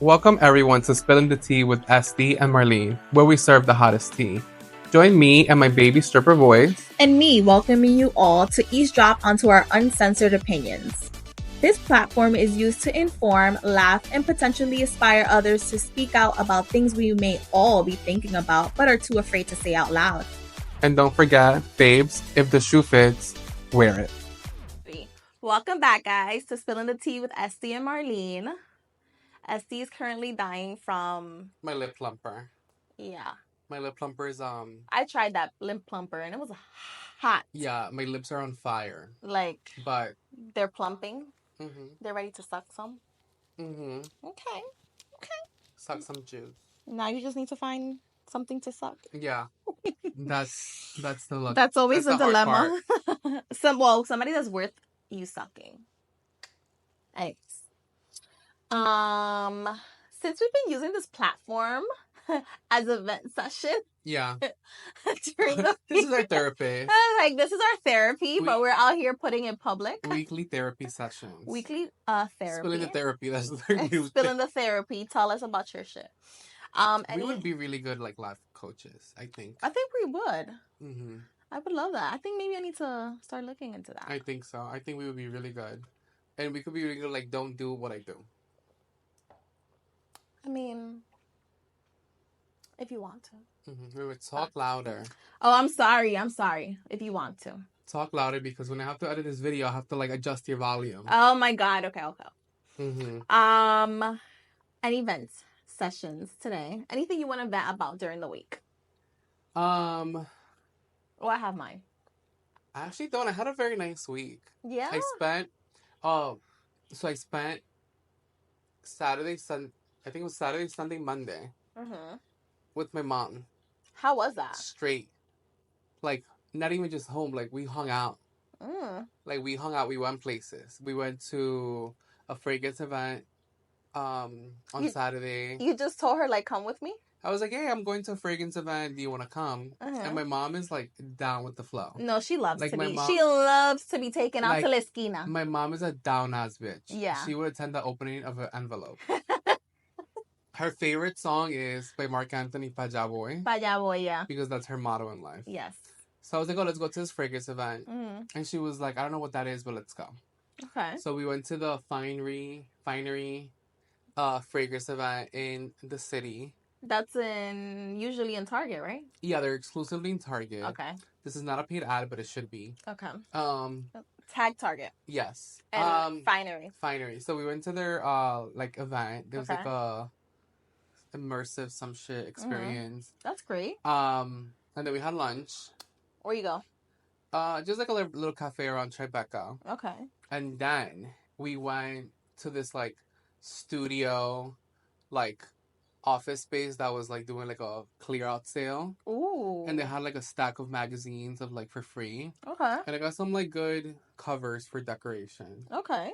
Welcome everyone to Spilling the Tea with Estee and Marlene, where we serve the hottest tea. Join me and my baby stripper voice. And me welcoming you all to eavesdrop onto our uncensored opinions. This platform is used to inform, laugh, and potentially inspire others to speak out about things we may all be thinking about but are too afraid to say out loud. And don't forget, babes, if the shoe fits, wear it. Welcome back, guys, to Spilling the Tea with Estee and Marlene. Estee is currently dying from... My lip plumper. Yeah. My lip plumper is, I tried that lip plumper and it was hot. Yeah, my lips are on fire. Like... But... They're plumping. Mm-hmm. They're ready to suck some. Mm-hmm. Okay. Suck some juice. Now you just need to find something to suck. Yeah. That's the look. That's always a dilemma. Somebody that's worth you sucking. Anyways. Since we've been using this platform as a vent session. Yeah. During the This is our therapy. This is our therapy, but we're out here putting it public. Weekly therapy sessions. Weekly therapy. Spilling the therapy. That's their new Spilling the therapy. Tell us about your shit. We would be really good like life coaches, I think. I think we would. Mm-hmm. I would love that. I think maybe I need to start looking into that. I think so. I think we would be really good. And we could be really good like, don't do what I do. I mean, if you want to. Mm-hmm. We would talk louder. Oh, I'm sorry. If you want to. Talk louder because when I have to edit this video, I have to like adjust your volume. Oh my God. Okay. Mm-hmm. Any events, sessions today? Anything you want to vent about during the week? Well, I have mine. I actually don't. I had a very nice week. Yeah. I spent Saturday, Sunday, Monday. Mm-hmm. With my mom. How was that? Straight. Like, not even just home. Like, we hung out. Like, we hung out. We went places. We went to a fragrance event on Saturday. You just told her, like, come with me? I was like, hey, I'm going to a fragrance event. Do you want to come? And my mom is, like, down with the flow. No, she loves she loves to be taken out to la esquina. My mom is a down-ass bitch. Yeah. She would attend the opening of an envelope. Her favorite song is by Mark Anthony, Pa Ya Voy. Pa Ya Voy, yeah. Because that's her motto in life. Yes. So I was like, oh, let's go to this fragrance event. Mm-hmm. And she was like, I don't know what that is, but let's go. Okay. So we went to the Finery fragrance event in the city. That's usually in Target, right? Yeah, they're exclusively in Target. Okay. This is not a paid ad, but it should be. Okay. Tag Target. Yes. And Finery. So we went to their event. There was like a immersive some shit experience. Mm-hmm. That's great. And then we had lunch. Where you go? Just like a little cafe around Tribeca. Okay. And then we went to this like studio, like office space that was like doing like a clear out sale. Ooh. And they had like a stack of magazines of like for free. Okay. And I got some like good covers for decoration. Okay.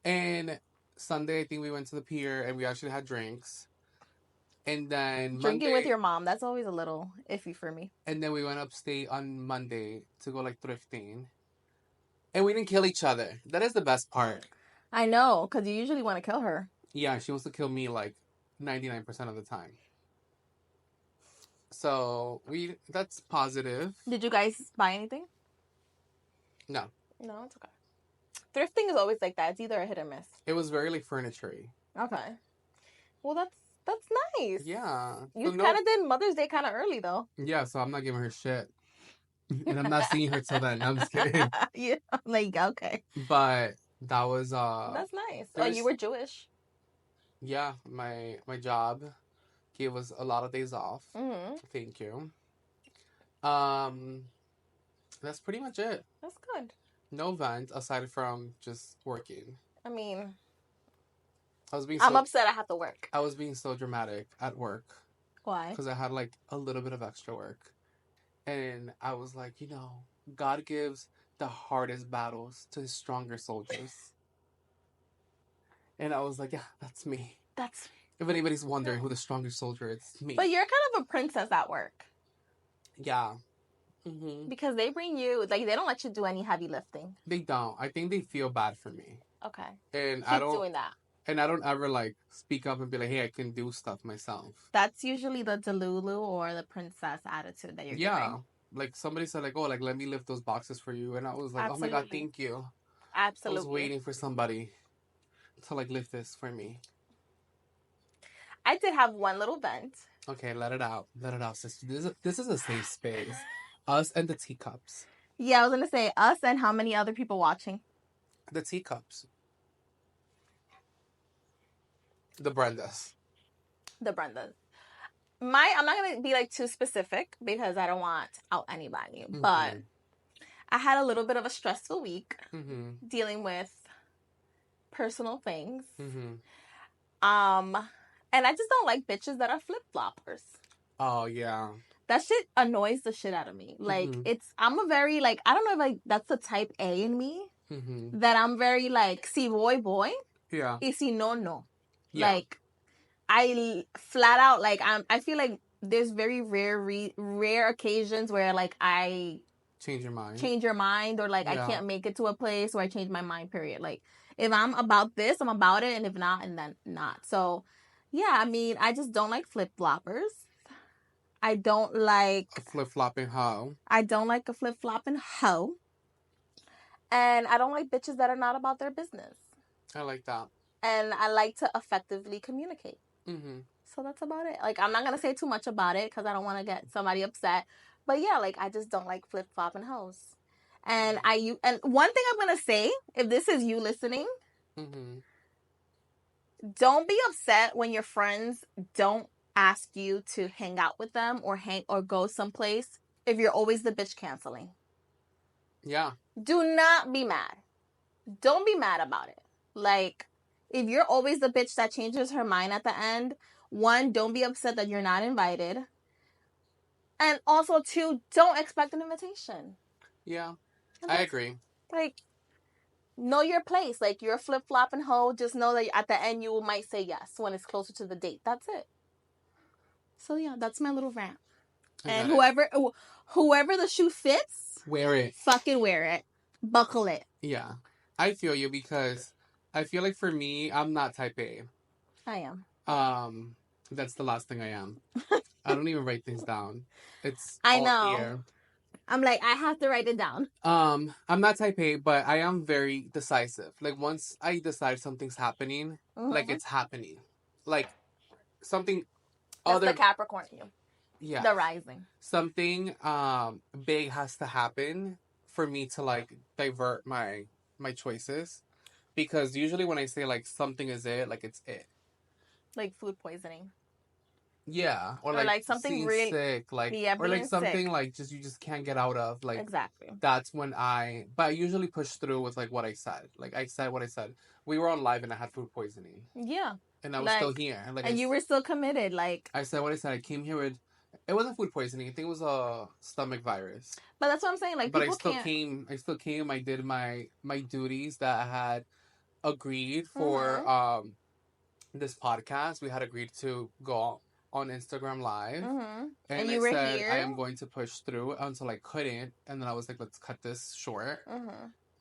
And Sunday I think we went to the pier and we actually had drinks. And then drinking with your mom, that's always a little iffy for me. And then we went upstate on Monday to go like thrifting. And we didn't kill each other. That is the best part. I know, because you usually want to kill her. Yeah, she wants to kill me like 99% of the time. So that's positive. Did you guys buy anything? No. No, it's okay. Thrifting is always like that. It's either a hit or miss. It was very like furniture-y. Okay. Well, that's nice. Yeah. You kind of did Mother's Day kind of early, though. Yeah, so I'm not giving her shit. And I'm not seeing her till then. I'm just kidding. Yeah, like, okay. But that was... That's nice. You were Jewish. Yeah, my job gave us a lot of days off. Mm-hmm. Thank you. That's pretty much it. That's good. No event aside from just working. I mean... I'm upset I have to work. I was being so dramatic at work. Why? Because I had like a little bit of extra work. And I was like, God gives the hardest battles to his stronger soldiers. And I was like, yeah, that's me. If anybody's wondering who the strongest soldier is, it's me. But you're kind of a princess at work. Yeah. Mm-hmm. Because they bring you, like, they don't let you do any heavy lifting. They don't. I think they feel bad for me. Okay. And Keep doing that. And I don't ever like speak up and be like, hey, I can do stuff myself. That's usually the Delulu or the princess attitude that you're giving. Like somebody said, like, oh, like let me lift those boxes for you, and I was like, Absolutely. oh my god, thank you. Absolutely. I was waiting for somebody to like lift this for me. I did have one little vent. Okay, let it out, sister. This is a safe space. Us and the teacups. Yeah, I was gonna say us and how many other people watching? The teacups. The Brendas. The Brendas. I'm not gonna be like too specific because I don't want out anybody, but I had a little bit of a stressful week dealing with personal things. And I just don't like bitches that are flip-floppers. Oh yeah. That shit annoys the shit out of me. Like I'm a very like, I don't know if like that's the type A in me. That I'm very like, si boy. Yeah. Y si no. Yeah. Like I flat out like I feel like there's very rare occasions where like I change your mind or like I can't make it to a place where I change my mind, period. Like if I'm about this, I'm about it, and if not, and then not. So yeah, I mean, I just don't like flip-floppers. I don't like a flip-flopping hoe. I don't like a flip-flopping hoe. And I don't like bitches that are not about their business. I like that. And I like to effectively communicate. So that's about it. Like, I'm not going to say too much about it because I don't want to get somebody upset. But yeah, like, I just don't like flip-flopping hoes. And and one thing I'm going to say, if this is you listening, don't be upset when your friends don't ask you to hang out with them or go someplace if you're always the bitch canceling. Yeah. Do not be mad. Don't be mad about it. Like, if you're always the bitch that changes her mind at the end, one, don't be upset that you're not invited. And also, two, don't expect an invitation. Yeah, I agree. Like, know your place. Like, you're a flip-flopping hoe. Just know that at the end, you might say yes when it's closer to the date. That's it. So, yeah, that's my little rant. And whoever the shoe fits, wear it. Fucking wear it. Buckle it. Yeah. I feel you because I feel like for me, I'm not type A. I am. That's the last thing I am. I don't even write things down. I know. Here. I'm like, I have to write it down. I'm not type A, but I am very decisive. Like once I decide something's happening, like it's happening. Like something That's the Capricorn in you. Yeah. The rising. Something big has to happen for me to like divert my choices. Because usually when I say like something is it, like it's it. Like food poisoning. Yeah. Or like something really sick. Like or like something sick. Like you just can't get out of. Like exactly. That's when I usually push through with like what I said. Like I said what I said. We were on live and I had food poisoning. Yeah. And I was still here. And you were still committed. Like I said what I said. I came here with it wasn't food poisoning. I think it was a stomach virus. But that's what I'm saying. Like, but I still came. I did my duties that I had agreed for this podcast. We had agreed to go on Instagram Live, and you were here. I am going to push through until I couldn't, and then I was like, let's cut this short.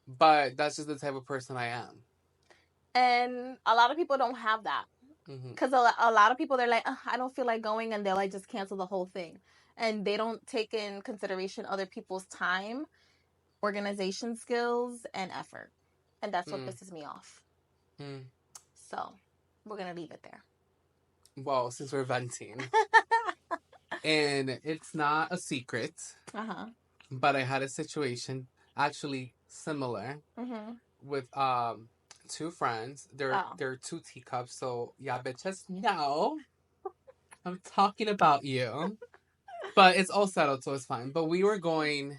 But that's just the type of person I am. And a lot of people don't have that. Because a lot of people, they're like, I don't feel like going, and they'll like just cancel the whole thing. And they don't take in consideration other people's time, organization skills, and effort. And that's what pisses me off. So, we're going to leave it there. Well, since we're venting. And it's not a secret. But I had a situation actually similar with two friends. They're two teacups, so yeah, bitches know I'm talking about you. But it's all settled, so it's fine. But we were going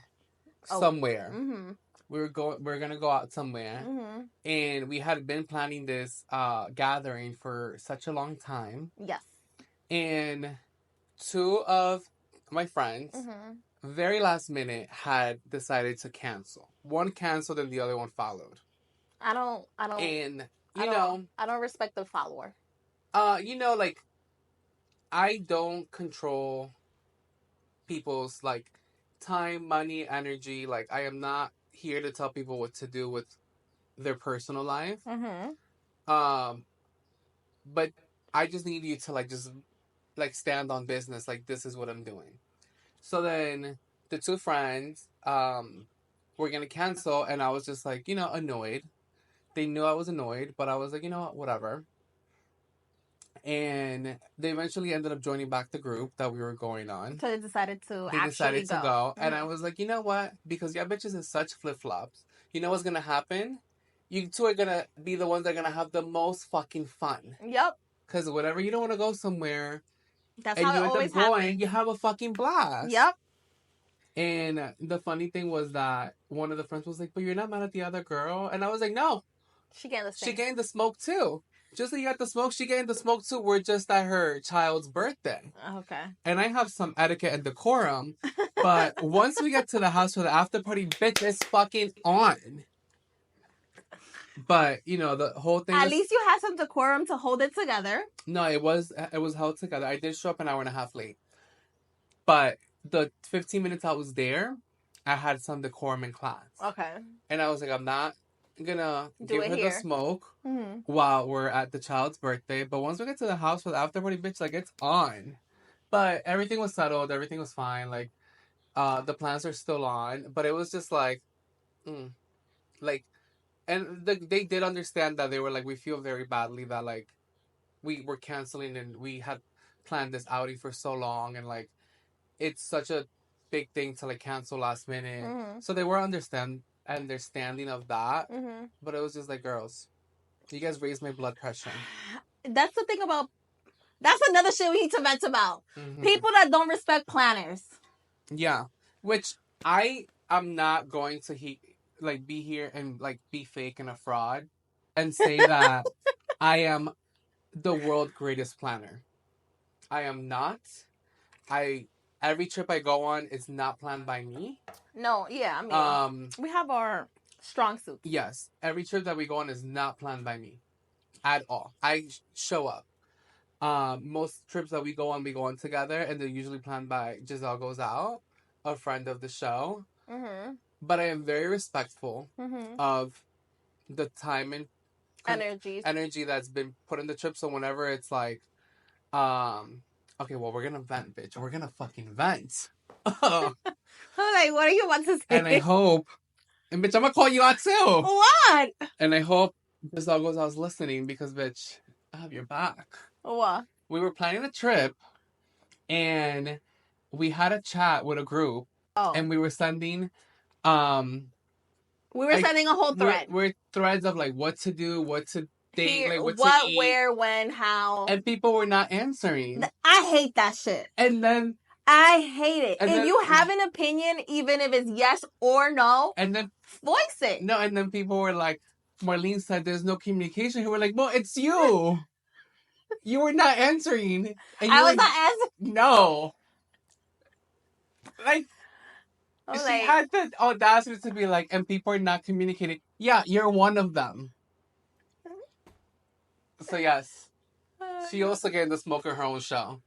somewhere. We're gonna go out somewhere, and we had been planning this gathering for such a long time. Yes. And two of my friends, very last minute, had decided to cancel. One canceled, and the other one followed. I don't. And I don't respect the follower. Like I don't control people's like time, money, energy. Like I am not here to tell people what to do with their personal life. but I just need you to like just like stand on business. Like this is what I'm doing. So then the two friends were gonna cancel, and I was just like, annoyed. They knew I was annoyed, but I was like, whatever. And they eventually ended up joining back the group that we were going on. So they decided to go. And I was like, you know what? Because y'all bitches is such flip flops. You know what's gonna happen? You two are gonna be the ones that are gonna have the most fucking fun. Yep. Because whenever you don't want to go somewhere, that's and how you it end always up going, happens. you have a fucking blast. Yep. And the funny thing was that one of the friends was like, but you're not mad at the other girl? And I was like, no. She gained the smoke too. Just like you got the smoke, she gained the smoke too. We're just at her child's birthday. Okay. And I have some etiquette and decorum. But once we get to the house for the after party, bitch, it's fucking on. But, the whole thing At least you had some decorum to hold it together. No, it was held together. I did show up an hour and a half late. But the 15 minutes I was I had some decorum in class. Okay. And I was like, I'm not gonna give her here. the smoke while we're at the child's birthday. But once we get to the house for the after party, bitch, like, it's on. But everything was settled. Everything was fine. Like, the plans are still on. But it was just like, like, and they did understand that they were like, we feel very badly that, like, we were canceling and we had planned this outing for so long. And, like, it's such a big thing to, like, cancel last minute. Mm-hmm. So they were understanding of that. Mm-hmm. But it was just like, girls, you guys raised my blood pressure. That's the thing about... That's another shit we need to vent about. Mm-hmm. People that don't respect planners. Yeah. Which I am not going to be here and, like, be fake and a fraud and say that I am the world's greatest planner. I am not. Every trip I go on is not planned by me. No, yeah, I mean, we have our strong suits. Yes. Every trip that we go on is not planned by me at all. I show up. Most trips that we go on together, and they're usually planned by Giselle Goes Out, a friend of the show. Mm-hmm. But I am very respectful of the time and energy that's been put in the trip. So whenever it's like, okay, well, we're gonna vent, bitch. We're gonna fucking vent. I'm like, what are you about to say? And I hope, and bitch, I'm gonna call you out too. What? And I hope Giselle Goes Out's listening because, bitch, I have your back. What? We were planning a trip, and we had a chat with a group, and we were sending, sending a whole thread. We're threads of like what to do, what to think, here, like what to eat. Where, when, how, and people were not answering. I hate that shit. And then I hate it. If you have an opinion, even if it's yes or no, and then voice it. No, and then people were like, Marlene said there's no communication. We were like, well, it's you. You were not answering. And I was not answering. No. Like, she had the audacity to be like, and people are not communicating. Yeah, you're one of them. So, yes. She also getting the smoke in her own show.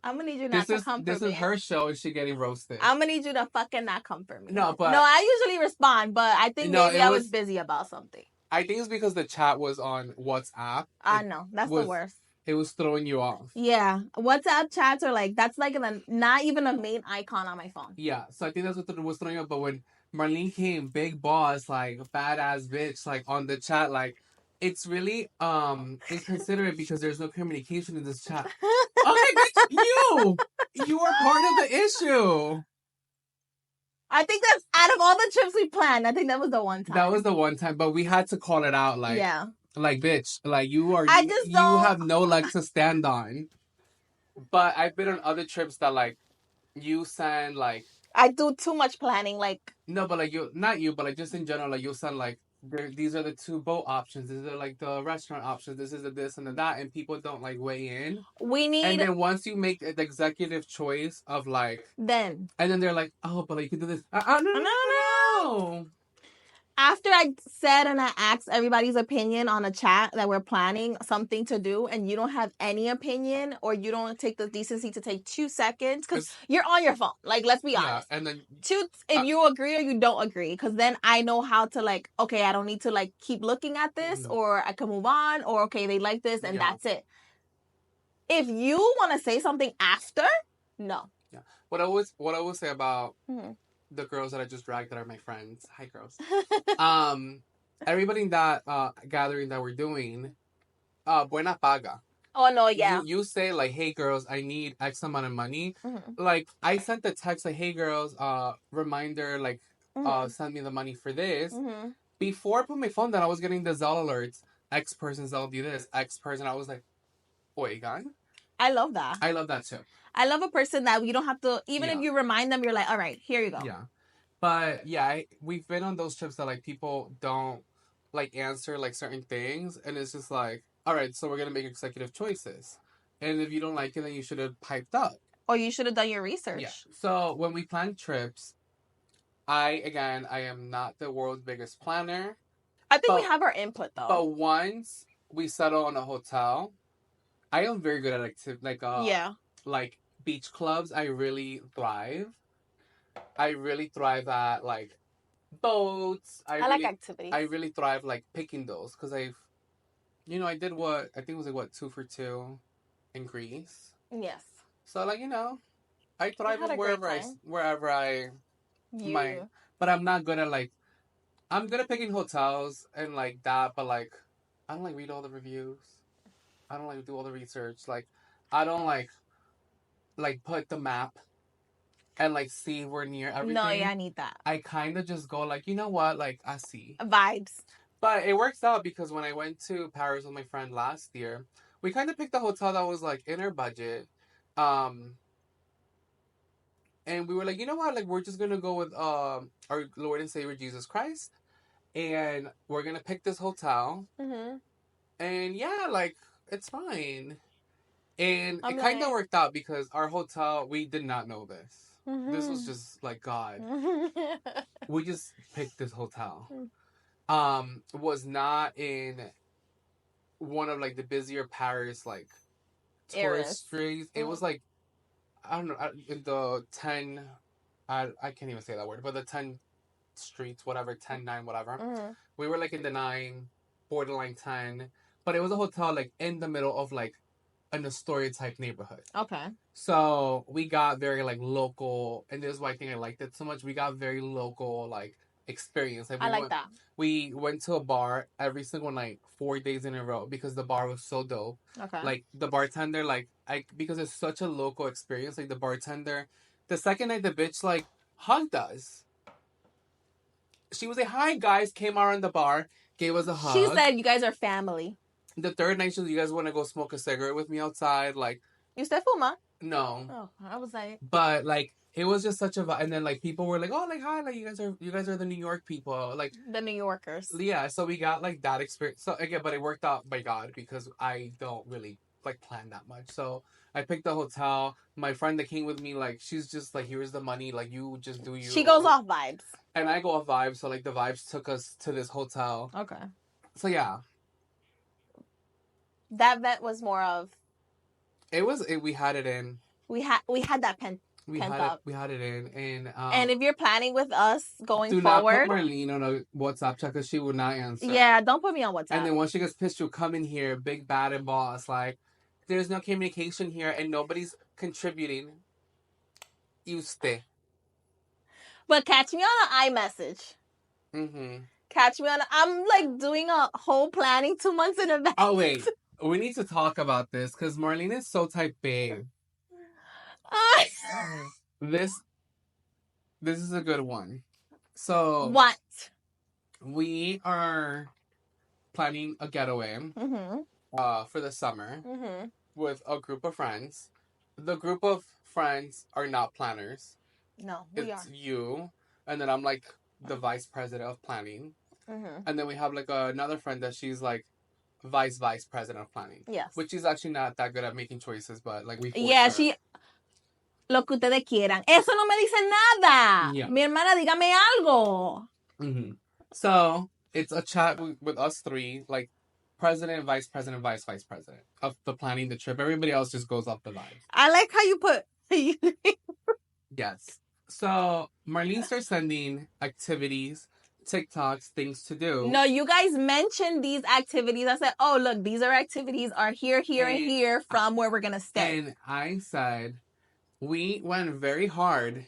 I'm gonna need you not to comfort me. This is her show and she getting roasted. I'm gonna need you to fucking not comfort me. No, I usually respond, but I think maybe I was busy about something. I think it's because the chat was on WhatsApp. I know. That's the worst. It was throwing you off. Yeah. WhatsApp chats are like, that's like not even a main icon on my phone. Yeah. So I think that's what was throwing you off. But when Marlene came, big boss, like, badass bitch, like, on the chat, like, it's really inconsiderate because there's no communication in this chat. Okay, bitch, you were part of the issue. I think that's out of all the trips we planned, I think that was the one time. That was the one time, but we had to call it out, like, yeah, like, bitch, like, you have no leg to stand on. But I've been on other trips that, like, you send, like, I do too much planning, like. No, but like not you, but like just in general, like you'll send like these are the two boat options. These are like the restaurant options. This is the this and the that, and people don't like weigh in. And then once you make the executive choice of like, and then they're like, oh, but like you can do this. No. After I said and I asked everybody's opinion on a chat that we're planning something to do, and you don't have any opinion, or you don't take the decency to take 2 seconds, because you're on your phone. Like, let's be honest. And then if you agree or you don't agree, because then I know how to like, okay, I don't need to like keep looking at this, or I can move on, or okay, they like this, and that's it. If you want to say something after, no. Yeah. What I would say about the girls that I just dragged that are my friends. Hi, girls. Everybody in that gathering that we're doing, buena paga. Oh, no, yeah. You say, like, hey, girls, I need X amount of money. Like, I sent the text, like, hey, girls, reminder, like, send me the money for this. Before I put my phone down, I was getting the Zelle alerts. X person, Zelle do this. X person. I was like, wait, God? I love that. I love that, too. I love a person that you don't have to, even if you remind them, you're like, all right, here you go. Yeah. But, yeah, we've been on those trips that, like, people don't, like, answer, like, certain things. And it's just like, all right, so we're going to make executive choices. And if you don't like it, then you should have piped up. Or you should have done your research. Yeah. So when we plan trips, I am not the world's biggest planner. I think we have our input, though. But once we settle on a hotel, I am very good at like beach clubs. I really thrive. I really thrive at, like, boats. I like activities. I really thrive, like, picking those because I did what I think it was like 2 for 2 in Greece. Yes. So, like, I thrive in wherever I might. But I'm not good at, like, I'm good at picking hotels and, like, that, but, like, I don't, like, read all the reviews. I don't, like, do all the research. Like, I don't, like put the map and, like, see if we're near everything. No, yeah, I need that. I kind of just go, like, you know what? Like, I see. Vibes. But it works out because when I went to Paris with my friend last year, we kind of picked a hotel that was, like, in our budget. And we were like, you know what? Like, we're just going to go with our Lord and Savior Jesus Christ. And we're going to pick this hotel. And, yeah, like, it's fine. And it kind of worked out because our hotel, we did not know this. This was just, like, God. We just picked this hotel. Was not in one of, like, the busier Paris, like, tourist streets. It was, like, I don't know, in the 10, I can't even say that word, but the 10 streets, whatever, 10, 9, whatever. We were, like, in the 9, borderline 10, but it was a hotel, like, in the middle of, like, an Astoria type neighborhood. Okay. So we got very, like, local, and this is why I think I liked it so much. We got very local, like, experience. Like, I like that. We went to a bar every single night, 4 days in a row, because the bar was so dope. Okay. Like, the bartender, like, because it's such a local experience, like, the bartender, the second night, the bitch, like, hugged us. She was like, hi, guys, came around the bar, gave us a hug. She said, you guys are family. The third night, she was, you guys want to go smoke a cigarette with me outside? Like, you said fuma? No. Oh, I was like... But, like, it was just such a vibe. And then, like, people were like, oh, like, hi, like, you guys are the New York people. Like... The New Yorkers. Yeah, so we got, like, that experience. So, again, but it worked out by God because I don't really, like, plan that much. So, I picked the hotel. My friend that came with me, like, she's just, like, here's the money. Like, you just do you. She goes off vibes. And I go off vibes. So, like, the vibes took us to this hotel. Okay. So, yeah. That vet was more of... We had it in. We had that pent up. We had it in. And if you're planning with us going forward... Do not put Marlene on a WhatsApp chat because she will not answer. Yeah, don't put me on WhatsApp. And then once she gets pissed, she'll come in here, big, bad, and boss. Like, there's no communication here and nobody's contributing. You stay. But catch me on an iMessage. Catch me on... I'm, like, doing a whole planning 2 months in advance. Oh, wait. We need to talk about this because Marlene is so type A. This is a good one. So what? We are planning a getaway for the summer with a group of friends. The group of friends are not planners. No, it's you, and then I'm like the vice president of planning, and then we have like another friend that she's like vice president of planning. Yes. Which is actually not that good at making choices, but like we force her. Lo que ustedes quieran. Eso no me dice nada. Yeah. Mi hermana, dígame algo. So, it's a chat with us three, like president, vice president, vice president of the planning the trip. Everybody else just goes off the vibes. I like how you put... Yes. So, Marlene starts sending activities TikToks, things to do. No, you guys mentioned these activities. I said, oh, look, these are activities are here, and here from where we're going to stay. And I said, we went very hard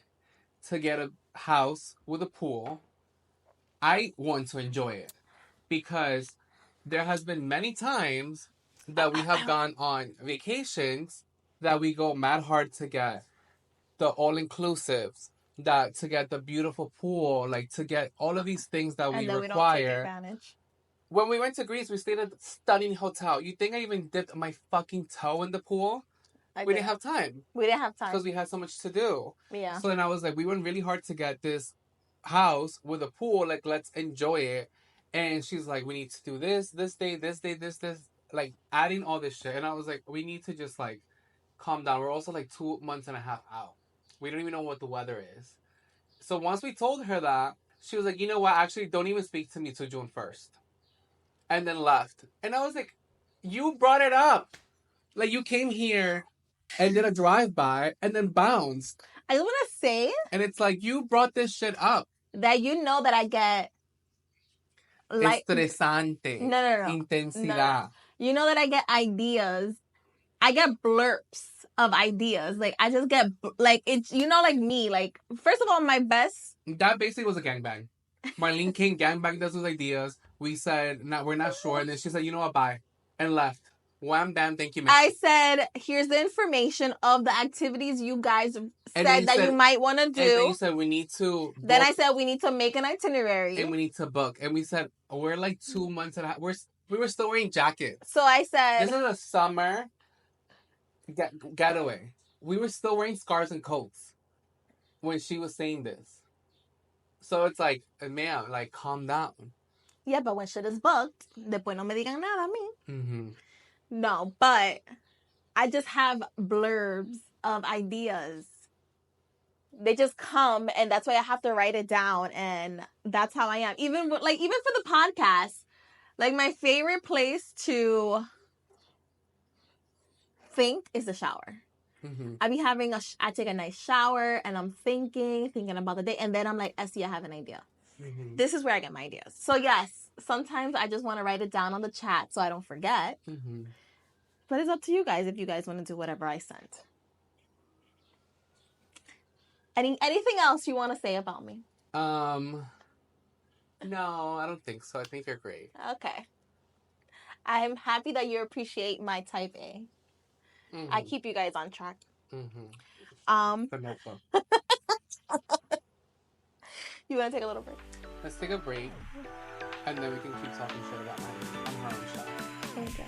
to get a house with a pool. I want to enjoy it because there has been many times that we have gone on vacations that we go mad hard to get the all-inclusives, that to get the beautiful pool, like to get all of these things that we require. We don't take advantage. When we went to Greece, we stayed at a stunning hotel. You think I even dipped my fucking toe in the pool? We didn't have time. Because we had so much to do. Yeah. So then I was like, we went really hard to get this house with a pool. Like, let's enjoy it. And she's like, we need to do this day, this day, this. Like, adding all this shit. And I was like, we need to just, like, calm down. We're also, like, 2.5 months out. We don't even know what the weather is. So once we told her that, she was like, you know what? Actually, don't even speak to me till June 1st. And then left. And I was like, you brought it up. Like, you came here and did a drive-by and then bounced. I just want to say... And it's like, you brought this shit up. That you know that I get... Like, estresante. No. Intensidad. No. You know that I get ideas. I get blurps of ideas. Like, I just get... Like, it's... You know, like me. Like, first of all, my best... That basically was a gangbang. Marlene came gangbanged us with ideas. We said, no, we're not sure. And then she said, you know what, bye. And left. Wham, bam, thank you, ma'am. I said, here's the information of the activities you guys said that you might want to do. And then you said, we need to book. Then I said, we need to make an itinerary. And we need to book. And we said, we're like 2 months and a half. We were still wearing jackets. So I said... This is a summer getaway. We were still wearing scarves and coats when she was saying this. So it's like, ma'am, like, calm down. Yeah, but when shit is booked, después no me digan nada a mí. Mm-hmm. No, but I just have blurbs of ideas. They just come, and that's why I have to write it down, and that's how I am. Even for the podcast, like, my favorite place to think is the shower. Mm-hmm. I take a nice shower, and I'm thinking about the day, and then I'm like, Essie, I have an idea. Mm-hmm. This is where I get my ideas. So yes, sometimes I just want to write it down on the chat so I don't forget. Mm-hmm. But it's up to you guys if you guys want to do whatever I sent. Anything else you want to say about me? No, I don't think so. I think you're great. Okay. I'm happy that you appreciate my type A. Mm-hmm. I keep you guys on track. Mm-hmm. You want to take a little break? Let's take a break, and then we can keep talking shit about my own show. Okay.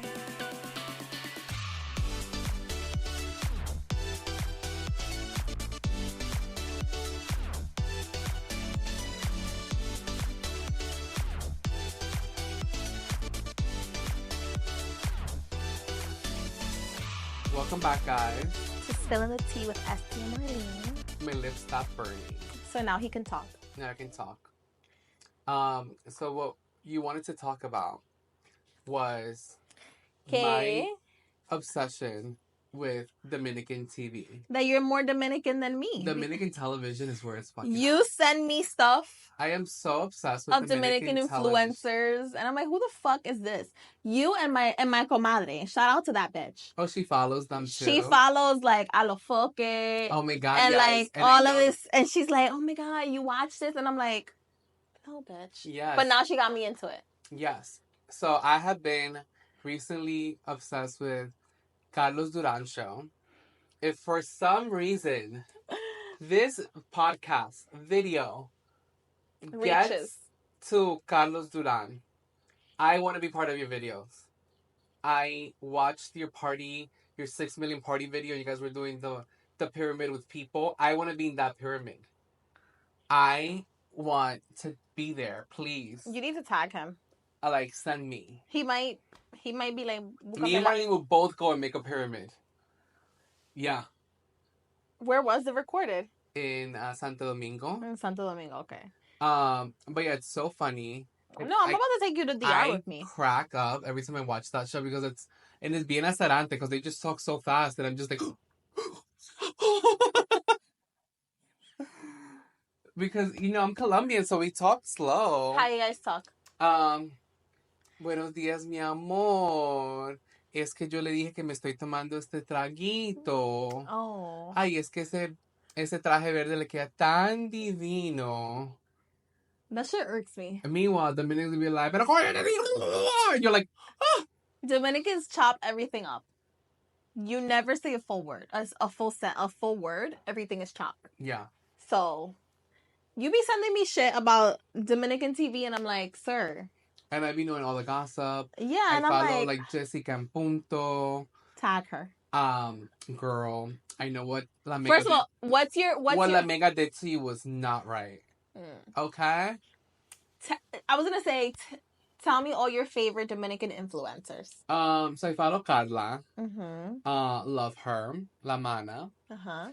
Welcome back, guys. To Spilling the Tea with Estee and Marlene. My lips stopped burning. So now he can talk. Now I can talk. So what you wanted to talk about was my obsession with Dominican TV. That you're more Dominican than me. Dominican television is where it's fucking. You send me stuff. I am so obsessed with Dominican influencers, and I'm like, who the fuck is this? You and my comadre. Shout out to that bitch. Oh, she follows them too. She follows like Alofoque. Oh my god, and yes. Like and all of this, and she's like, oh my god, you watch this, and I'm like, no, bitch. Yes. But now she got me into it. Yes. So I have been recently obsessed with Carlos Duran show. If for some reason this podcast video gets to Carlos Duran, I want to be part of your videos. I watched your 6 million party video. You guys were doing the pyramid with people. I want to be in that pyramid. I want to be there, please. You need to tag him. Like, send me. He might be like... Me and Marlene will both go and make a pyramid. Yeah. Where was it recorded? In Santo Domingo. In Santo Domingo, okay. But yeah, it's so funny. No, I'm about to take you to DR with me. I crack up every time I watch that show because it's bien acerante because they just talk so fast and I'm just like... Because, I'm Colombian, so we talk slow. How you guys talk? Buenos días, mi amor. Es que yo le dije que me estoy tomando este traguito. Oh. Ay, es que ese traje verde le queda tan divino. That shit irks me. And meanwhile, Dominicans will be like, and you're like, oh. Dominicans chop everything up. You never say a full word. A full word. Everything is chopped. Yeah. So, you be sending me shit about Dominican TV, and I'm like, sir. And I be knowing all the gossip. Yeah, and I I'm follow like Jessica en Punto. Tag her. Girl, I know what La Mega. First of all, what La Mega did to you was not right. Okay. I was gonna say, tell me all your favorite Dominican influencers. So I follow Carla. Mm-hmm. Love her. La Mana. Uh-huh.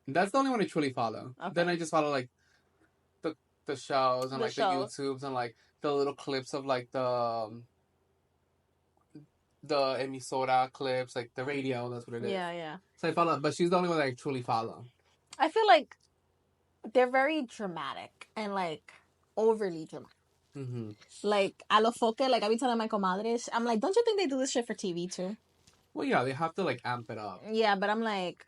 That's the only one I truly follow. Okay. Then I just follow like the shows and the YouTubes and like the little clips of like the emisora clips, like the radio. That's what it is. Yeah. So I follow, but she's the only one that I truly follow. I feel like they're very dramatic and like overly dramatic. Mm-hmm. Like, a lo foque, like I be telling my comadres, I'm like, don't you think they do this shit for TV too? Well, yeah, they have to like amp it up. Yeah, but I'm like,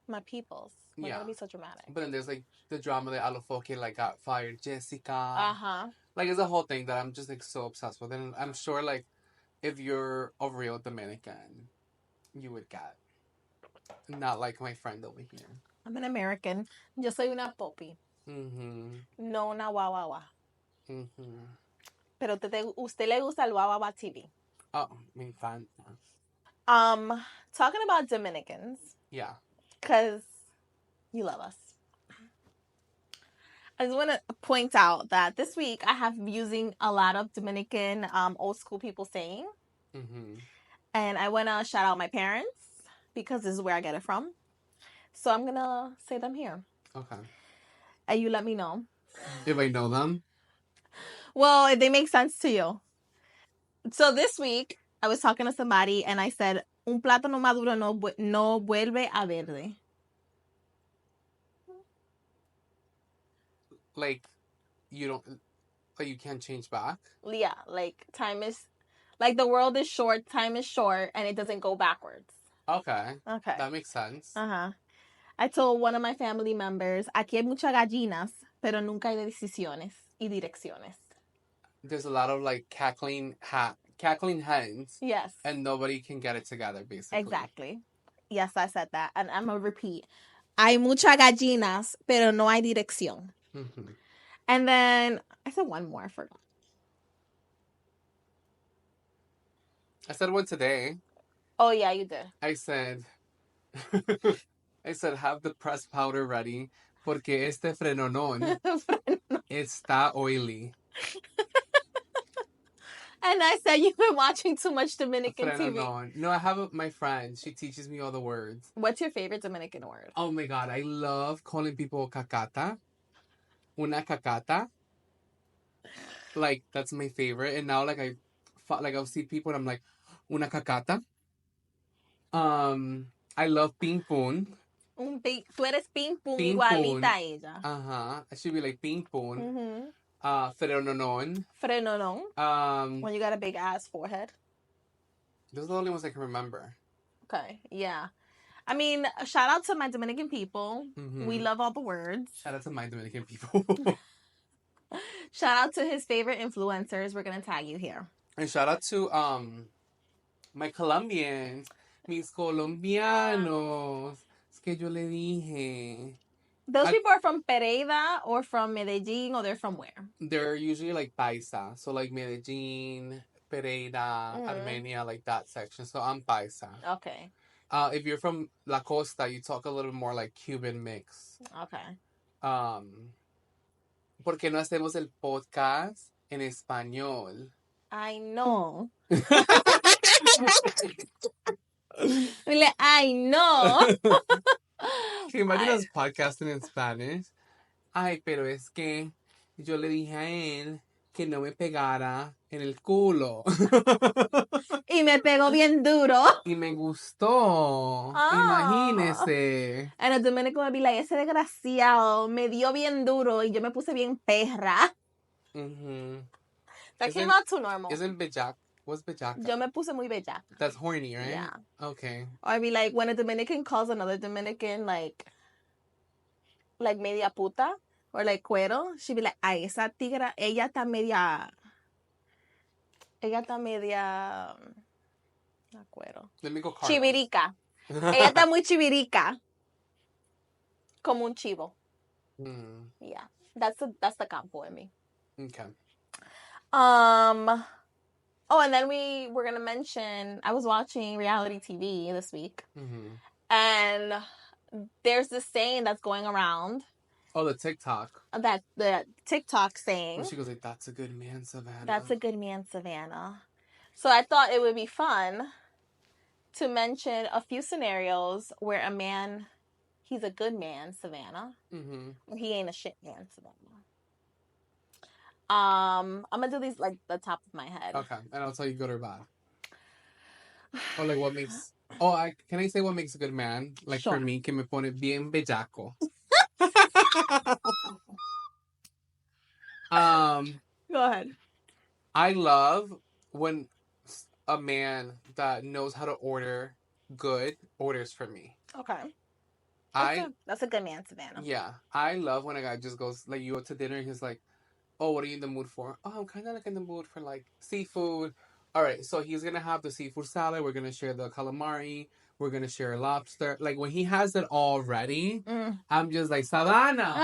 my peoples. Why yeah. gotta be so dramatic? But then there's like the drama that a lo foque like got fired Jessica. Uh-huh. Like it's a whole thing that I'm just like so obsessed with. And I'm sure like if you're a real Dominican, you would get. Not like my friend over here. I'm an American. Yo soy una popi. Mm-hmm. No una guagua. Mm-hmm. Pero usted le gusta el guagua TV. Oh, me encanta. Talking about Dominicans. Yeah. Because you love us. I just want to point out that this week I have been using a lot of Dominican old school people saying. Mm-hmm. And I want to shout out my parents because this is where I get it from. So I'm going to say them here. Okay. And you let me know. If I know them? Well, if they make sense to you. So this week, I was talking to somebody and I said, un plátano maduro no vuelve a verde. Like, you can't change back? Yeah, like the world is short, time is short, and it doesn't go backwards. Okay. That makes sense. Uh-huh. I told one of my family members, aquí hay muchas gallinas, pero nunca hay decisiones y direcciones. There's a lot of like cackling hens. Yes. And nobody can get it together, basically. Exactly. Yes, I said that. And I'm going to repeat. Hay muchas gallinas, pero no hay dirección. Mm-hmm. And then I said one more. I forgot. I said one today. Oh, yeah, you did. I said, have the pressed powder ready porque este frenonón está oily. And I said, you've been watching too much Dominican TV. No, I have my friend. She teaches me all the words. What's your favorite Dominican word? Oh, my God. I love calling people cacata. Una cacata. Like, that's my favorite. And now, like, I'll see people and I'm like, una cacata. I love ping pong. Tú eres ping pong igualita a ella. Uh-huh. I should be like ping pong. Mm-hmm. Frenonon. When you got a big ass forehead. Those are the only ones I can remember. Okay, yeah. I mean, shout out to my Dominican people. Mm-hmm. We love all the words. Shout out to my Dominican people. Shout out to his favorite influencers. We're going to tag you here. And shout out to my Colombians. Mis colombianos. Es que yo le dije. Those people are from Pereira or from Medellin, or they're from where? They're usually like paisa. So like Medellin, Pereira, Armenia, like that section. So I'm paisa. Okay. If you're from La Costa, you talk a little more like Cuban mix. Okay. ¿Por qué no hacemos el podcast en español? I know. I know. Can you imagine us podcasting in Spanish? Ay, pero es que yo le dije a él que no me pegara en el culo. Y me pegó bien duro. Y me gustó. Imagínese. And a Dominican would be like, ese desgraciado me dio bien duro y yo me puse bien perra. That came out too normal. Isn't bellac? What's bellaca? Yo me puse muy bellaca. That's horny, right? Yeah. Okay. Or I'd be like, when a Dominican calls another Dominican, like media puta, or like cuero, she'd be like, ay, esa tigra, ella está media, no cuero. Let me go card. Chivirica. Ella está muy chivirica. Como un chivo. Yeah. That's the campo in me. Okay. Oh, and then we were going to mention, I was watching reality TV this week. And there's this saying that's going around. Oh, the TikTok. The TikTok saying. Well, she goes like, that's a good man, Savannah. That's a good man, Savannah. So I thought it would be fun to mention a few scenarios where a man, he's a good man, Savannah. And he ain't a shit man, Savannah. I'm gonna do these like the top of my head. Okay, and I'll tell you good or bad. Or like what makes... Oh, can I say what makes a good man? Like sure. For me, que me pone bien bellaco. Go ahead. I love when a man that knows how to order good orders for me. Okay. That's a good man, Savannah. Yeah. I love when a guy just goes, like, you go to dinner and he's like, oh, what are you in the mood for? Oh, I'm kind of like in the mood for, like, seafood. All right, so he's going to have the seafood salad. We're going to share the calamari. We're going to share lobster. Like, when he has it all ready, I'm just like, Savannah.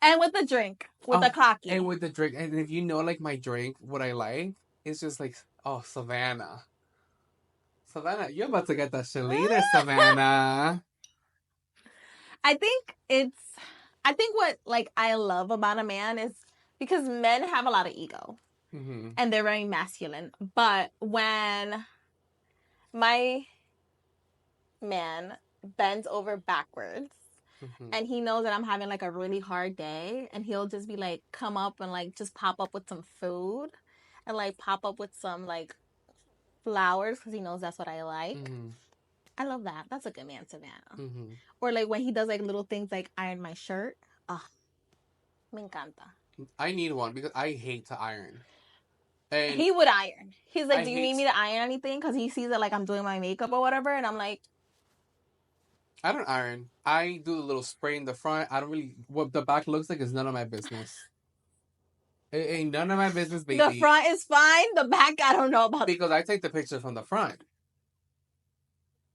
And with the drink. With the cocky. And with the drink. And if you know, like, my drink, what I like, it's just like, oh, Savannah. Savannah, you're about to get that Shalita, Savannah. I think what, like, I love about a man is because men have a lot of ego. And they're very masculine. But when my man bends over backwards and he knows that I'm having like a really hard day and he'll just be like, come up and like just pop up with some food and like pop up with some like flowers because he knows that's what I like. I love that. That's a good man, Savannah. Or like when he does like little things like iron my shirt. Me encanta. I need one because I hate to iron. And he would iron. He's like, do you need me to iron anything? Because he sees that like I'm doing my makeup or whatever. And I'm like, I don't iron. I do the little spray in the front. I don't really... What the back looks like is none of my business. It ain't none of my business, baby. The front is fine. The back, I don't know about. Because I take the picture from the front.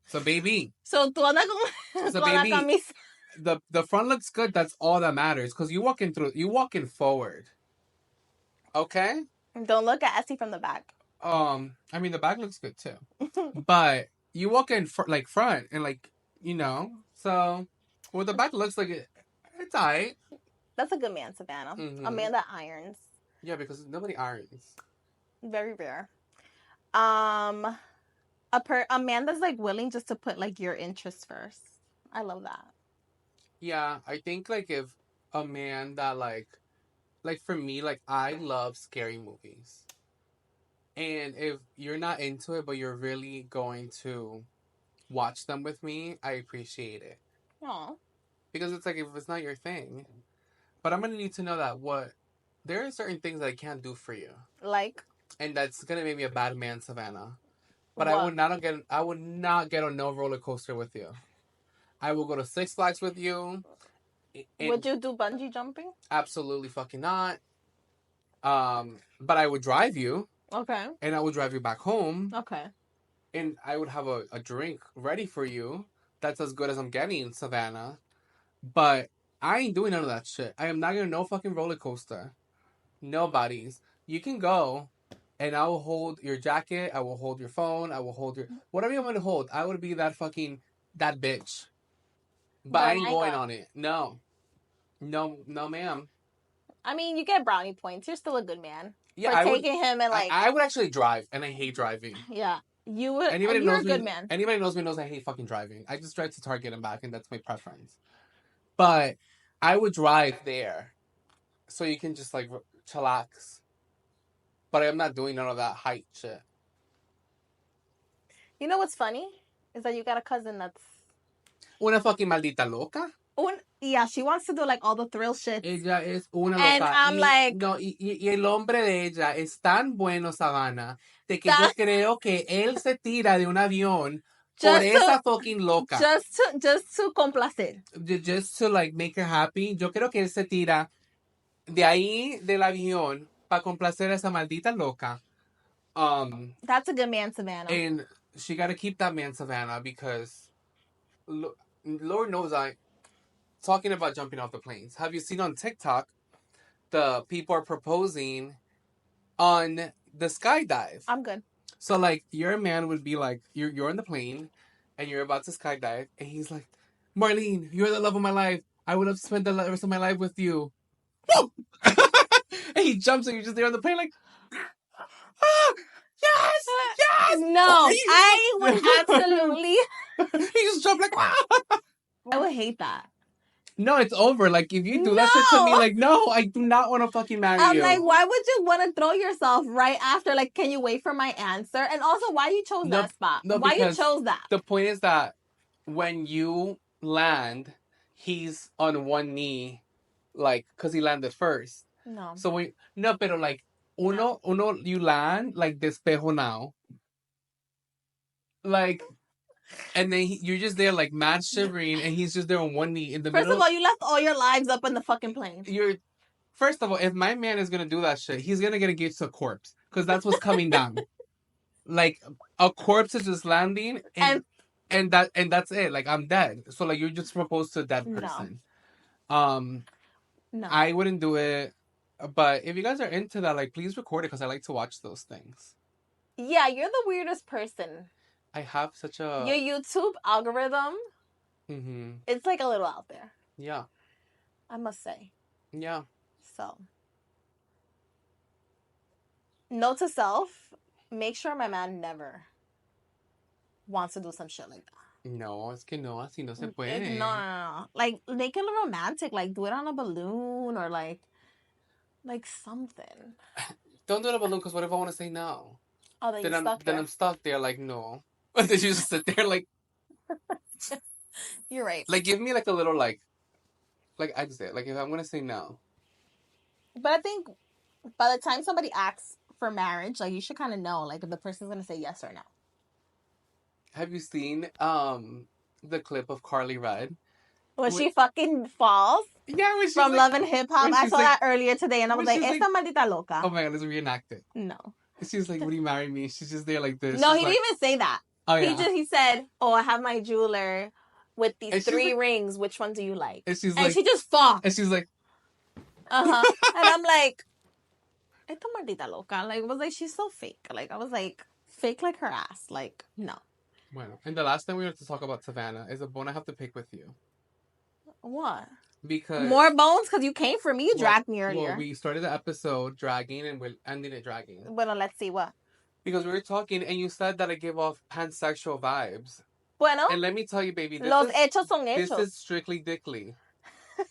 So, baby. So, tú andas con la camisa. The front looks good. That's all that matters. Because you walking forward. Okay? Don't look at Estee from the back. I mean, the back looks good, too. But you walk in, like, front. And, like, you know. So, well, the back looks like it's all right. That's a good man, Savannah. A man that irons. Yeah, because nobody irons. Very rare. A man that's like willing just to put like your interests first. I love that. Yeah, I think like if a man that like for me, like I love scary movies. And if you're not into it, but you're really going to watch them with me, I appreciate it. Aww. Because it's like if it's not your thing. But I'm gonna need to know that there are certain things that I can't do for you. Like? And that's gonna make me a bad man, Savannah. But what? I would not get on no roller coaster with you. I will go to Six Flags with you. Would you do bungee jumping? Absolutely fucking not. But I would drive you. Okay. And I would drive you back home. Okay. And I would have a drink ready for you. That's as good as I'm getting, Savannah. But I ain't doing none of that shit. I am not getting no fucking roller coaster. Nobody's. You can go, and I will hold your jacket. I will hold your phone. I will hold your... Whatever you want to hold. I would be that bitch. But I ain't going on it. No. No, ma'am. I mean, you get brownie points. You're still a good man. Yeah, for taking him and like... I would actually drive, and I hate driving. Yeah. You would... You're a good man. Anybody knows me knows I hate fucking driving. I just drive to Target and back, and that's my preference. But I would drive there. So you can just, like, chillax. But I'm not doing none of that height shit. You know what's funny? Is that you got a cousin that's... Una fucking maldita loca. Yeah, she wants to do like all the thrill shit. Ella es una and loca. I'm like... No, y el hombre de ella es tan bueno, Savannah, de que yo creo que él se tira de un avión por esa fucking loca. Just to complacer. Just to like make her happy. Yo creo que él se tira de ahí del avión para complacer a esa maldita loca. That's a good man, Savannah. And she got to keep that man, Savannah, because Lord knows talking about jumping off the planes. Have you seen on TikTok the people are proposing on the skydive? I'm good. So like your man would be like, you're on the plane and you're about to skydive, and he's like, Marlene, you're the love of my life. I would have spent the rest of my life with you. And he jumps and you're just there on the plane like, ah, yes. No, I would absolutely. He just jumped like, ah. I would hate that. No, it's over. Like, if you do that shit to me, like, no, I do not want to fucking marry you. I'm like, why would you want to throw yourself right after? Like, can you wait for my answer? And also, why you chose that spot? Why you chose that? The point is that when you land, he's on one knee, like, because he landed first. No. So pero like, uno, you land, like, despejo now. Like... And then you're just there like mad shivering, and he's just there on one knee in the middle. First of all, you left all your lives up in the fucking plane. First of all, if my man is gonna do that shit, he's gonna get engaged to a corpse, because that's what's coming down. Like, a corpse is just landing, and that's it. Like, I'm dead. So like, you're just proposed to a dead person. No. I wouldn't do it. But if you guys are into that, like, please record it, because I like to watch those things. Yeah, you're the weirdest person. I have such a... Your YouTube algorithm, it's like a little out there. Yeah. I must say. Yeah. So. Note to self, make sure my man never wants to do some shit like that. No, es que no, así no se puede. No. Like, make it romantic. Like, do it on a balloon or like something. Don't do it on a balloon, because what if I want to say no? Oh, then I'm stuck there, like, no. Then you just sit there, like... You're right. Like, give me, like, a little, like exit. Like, if I'm going to say no. But I think by the time somebody asks for marriage, like, you should kind of know, like, if the person's going to say yes or no. Have you seen the clip of Carly Red? When she fucking falls? Yeah, when she's from like, Love and Hip Hop. I saw that earlier today, and I was like, esta maldita loca. Oh my God, let's reenact it. No. She's like, would you marry me? She's just there like this. No, she's he like, didn't even say that. Oh, yeah. He said, oh, I have my jeweler with these 3 rings. Which one do you like? And she just falls. And she's like... Uh-huh. And I'm like, esta maldita loca. Like, I was like, she's so fake. Like, I was like, fake like her ass. Like, no. Bueno, and the last thing we have to talk about Savannah is a bone I have to pick with you. What? Because... More bones? Because you came for me. You dragged me earlier. Well, we started the episode dragging, and we're ending it dragging. Bueno, let's see what. Because we were talking, and you said that I give off pansexual vibes. Bueno. And let me tell you, baby. Hechos son hechos. This is strictly dickly.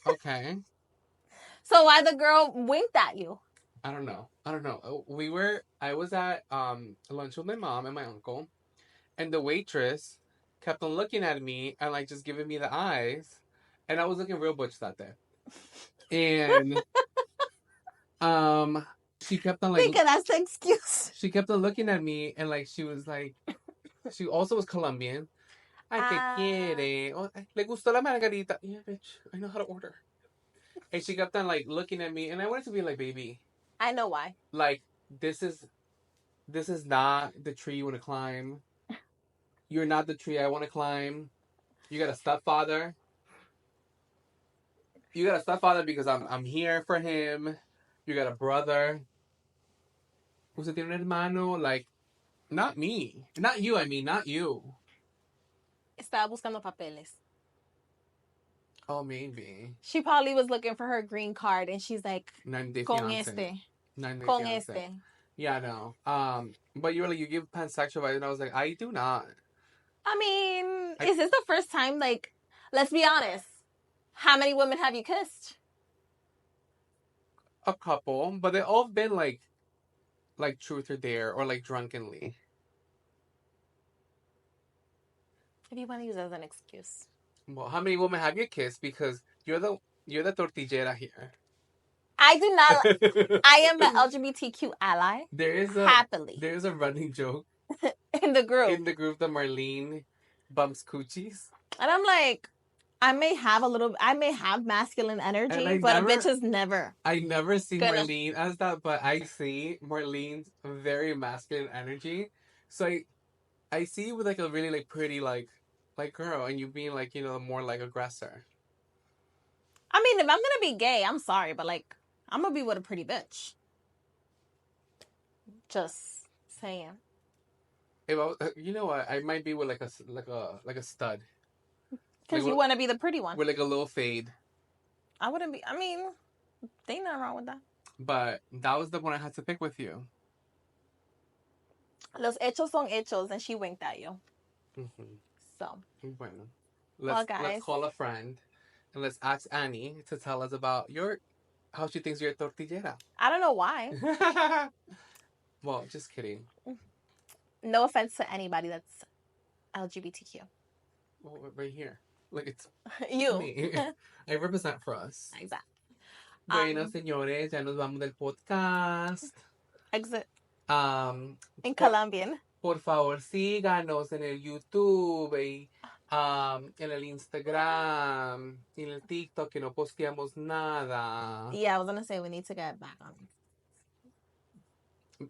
Okay. So why the girl winked at you? I don't know. I was at lunch with my mom and my uncle. And the waitress kept on looking at me and, like, just giving me the eyes. And I was looking real butch that day. And she kept on, like... that's the excuse. She kept on looking at me, and, like, she was, like... She also was Colombian. Ay, ¿qué quiere? Oh, le gustó la margarita. Yeah, bitch. I know how to order. And she kept on, like, looking at me, and I wanted to be like, baby. I know why. Like, this is not the tree you want to climb. You're not the tree I want to climb. You got a stepfather. You got a stepfather because I'm here for him. You got a brother. Usted tiene un hermano. Like, not me. Not you, I mean, not you. Estaba buscando papeles. Oh, maybe. She probably was looking for her green card, and she's like, con este. Con este. Yeah, no. But you were like, you give pansexual vibes, and I was like, I do not. I mean, is this the first time, like, let's be honest. How many women have you kissed? a couple, but they've all been like truth or dare or like drunkenly. If you want to use it as an excuse. Well, how many women have you kissed? Because you're the tortillera here. I do not. I am the LGBTQ ally. Happily. There is a running joke in the group that Marlene bumps coochies, and I'm like, I may have masculine energy, but a bitch is never. I never see Marlene as that, but I see Marlene's very masculine energy. So I see you with like a really like pretty like girl, and you being like, you know, more like aggressor. I mean, if I'm gonna be gay, I'm sorry, but like, I'm gonna be with a pretty bitch. Just saying. If you know what, I might be with like a stud. Because like, you want to be the pretty one. With like a little fade. I wouldn't be. I mean, there ain't nothing wrong with that. But that was the one I had to pick with you. Los hechos son hechos, and she winked at you. Mm-hmm. So. Bueno. Let's call a friend, and let's ask Annie to tell us about how she thinks you're a tortillera. I don't know why. Well, just kidding. No offense to anybody that's LGBTQ. Well, right here. Like, it's you. Me. I represent for us. Exactly. Bueno, señores, ya nos vamos del podcast. Exit. In Colombian. Por favor, síganos en el YouTube y en el Instagram y en el TikTok, que no posteamos nada. Yeah, I was going to say we need to get back on.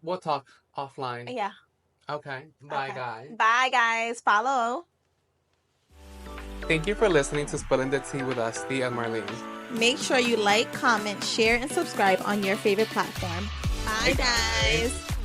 We'll talk offline. Yeah. Okay. Bye, guys. Bye, guys. Follow. Thank you for listening to Spilling the Tea with Estee and Marlene. Make sure you like, comment, share, and subscribe on your favorite platform. Bye, guys.